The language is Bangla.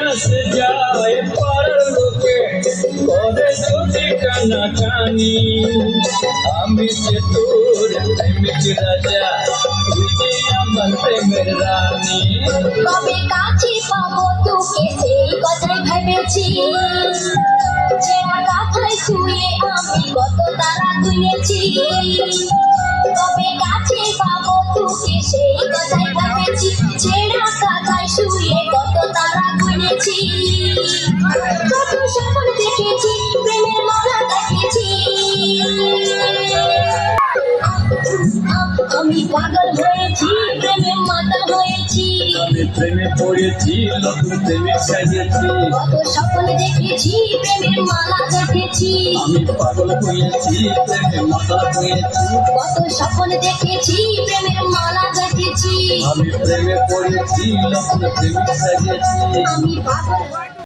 আসে যায় পাড়ার লোকে করে যদি কানাকানি আমি যে তোর প্রেমিক রাজা তুই যে আমার প্রেমের রানী কবে কাছে পাবো তোকে সেই কথাই ভেবেছি ছেঁড়া কাঁথায় শুয়ে আমি কত তারা গুনেছি কবে কাছে পাবো তোকে সেই কথাই ভেবেছি ছেঁড়া কাঁথায় শুয়ে কত তারা গুনেছি কত স্বপ্ন দেখেছি প্রেমের মালা দেখেছি আমি পাগল হয়েছি প্রেমের মাতা হয়েছি আমি প্রেমে পড়েছি নতুন প্রেমে সাজিয়েছি কত স্বপ্ন দেখেছি প্রেমের মালা দেখেছি আমি পাগল হয়েছি প্রেমে মাতা হয়েছি কত স্বপ্ন দেখেছি প্রেমের মালা দেখেছি আমি প্রেমে পড়েছি নতুন প্রেমে সাজিয়েছি আমি পাগল